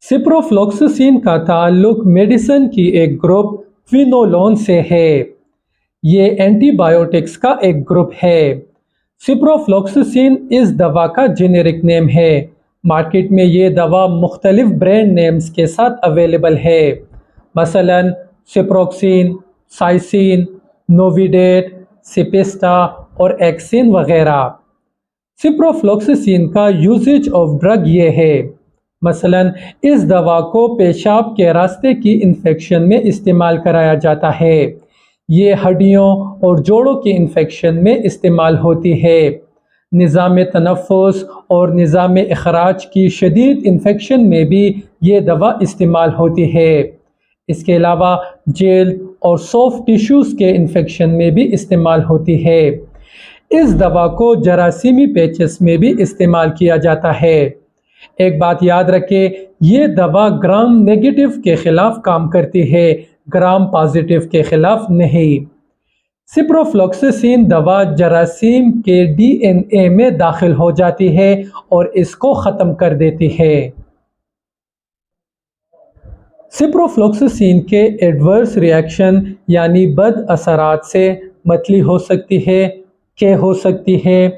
Ciprofloxacin का ताल्लुक medicine की एक ग्रुप क्विनोलोन से है। ये एंटीबायोटिक्स का एक ग्रुप है। सिप्रोफ्लॉक्सासिन इस दवा का जेनेरिक नेम है। मार्केट में ये दवा मुख्तलिफ ब्रांड नेम्स के साथ अवेलेबल है, मसलन सिप्रोक्सिन, साइसिन, नोविडेट, सिपेस्टा और एक्सिन वगैरह। सिप्रोफ्लॉक्सासिन का यूजेज ऑफ ड्रग ये है, मसलन इस दवा को पेशाब के रास्ते की इन्फेक्शन में इस्तेमाल कराया जाता है। ये हड्डियों और जोड़ों की इन्फेक्शन में इस्तेमाल होती है। निज़ाम तनफ़ुस और निज़ाम इखराज की शदीद इन्फेक्शन में भी ये दवा इस्तेमाल होती है। इसके अलावा जेल और सॉफ्ट टिश्यूज़ के इन्फेक्शन में भी इस्तेमाल होती है। इस दवा को जरासीमी पैचेस में भी इस्तेमाल किया जाता है। एक बात याद रखें, ये दवा ग्राम नेगेटिव के खिलाफ काम करती है, ग्राम पॉजिटिव के खिलाफ नहीं। सिप्रोफ्लॉक्सासिन दवा जरासीम के डीएनए में दाखिल हो जाती है और इसको ख़त्म कर देती है। सिप्रोफ्लॉक्सासिन के एडवर्स रिएक्शन यानी बद असरात से मतली हो सकती है, के हो सकती है,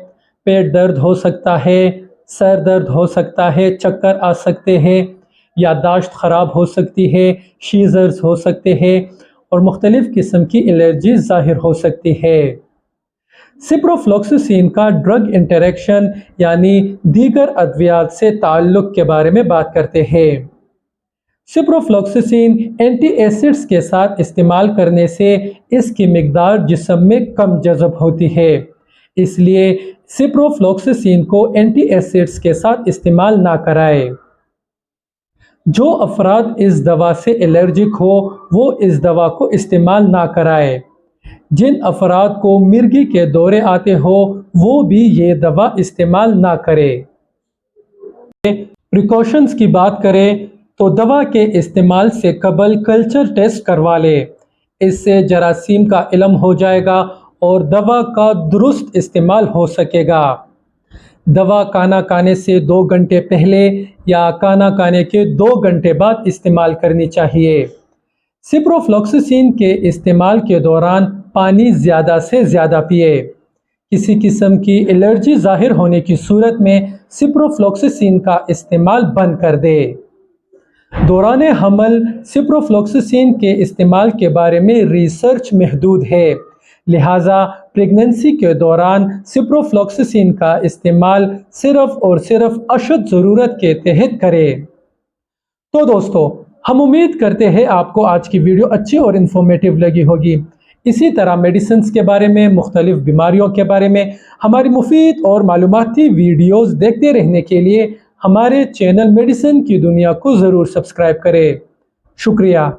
पेट दर्द हो सकता है, सर दर्द हो सकता है, चक्कर आ सकते हैं, याददाश्त ख़राब हो सकती है, शीज़र्स हो सकते हैं और मुख्तलिफ़ किस्म की एलर्जी ज़ाहिर हो सकती है। सिप्रोफ्लॉक्सासिन का ड्रग इंटरेक्शन यानी दीगर अद्वियात से ताल्लुक़ के बारे में बात करते हैं। सिप्रोफ्लॉक्सासिन एंटी एसिड्स के साथ इस्तेमाल करने से इसकी मिकदार जिस्म में कम जज़ब होती है, इसलिए सिप्रोफ्लॉक्सासिन को एंटी एसिड्स के साथ इस्तेमाल ना कराएं। जो अफराद इस दवा से एलर्जिक हो वो इस दवा को इस्तेमाल ना कराएं। जिन अफराद को मिर्गी के दौरे आते हो वो भी ये दवा इस्तेमाल ना करें। प्रिकॉशंस की बात करें तो दवा के इस्तेमाल से कबल कल्चर टेस्ट करवा लें, इससे जरासीम का इल्म हो जाएगा और दवा का दुरुस्त इस्तेमाल हो सकेगा। दवा खाना खाने से 2 घंटे पहले या खाना खाने के 2 घंटे बाद इस्तेमाल करनी चाहिए। सिप्रोफ्लॉक्सासिन के इस्तेमाल के दौरान पानी ज़्यादा से ज़्यादा पिए। किसी किस्म की एलर्जी ज़ाहिर होने की सूरत में सिप्रोफ्लॉक्सासिन का इस्तेमाल बंद कर दे। दौरान हमल सिप्रोफ्लॉक्सासिन के इस्तेमाल के बारे में रिसर्च महदूद है, लिहाजा प्रेगनेंसी के दौरान सिप्रोफ्लॉक्सासिन का इस्तेमाल सिर्फ और सिर्फ अशद ज़रूरत के तहत करें। तो दोस्तों, हम उम्मीद करते हैं आपको आज की वीडियो अच्छी और इन्फॉर्मेटिव लगी होगी। इसी तरह मेडिसिन्स के बारे में, मुख्तलिफ बीमारियों के बारे में हमारी मुफीद और मालूमाती वीडियोस देखते रहने के लिए हमारे चैनल मेडिसिन की दुनिया को ज़रूर सब्सक्राइब करें। शुक्रिया।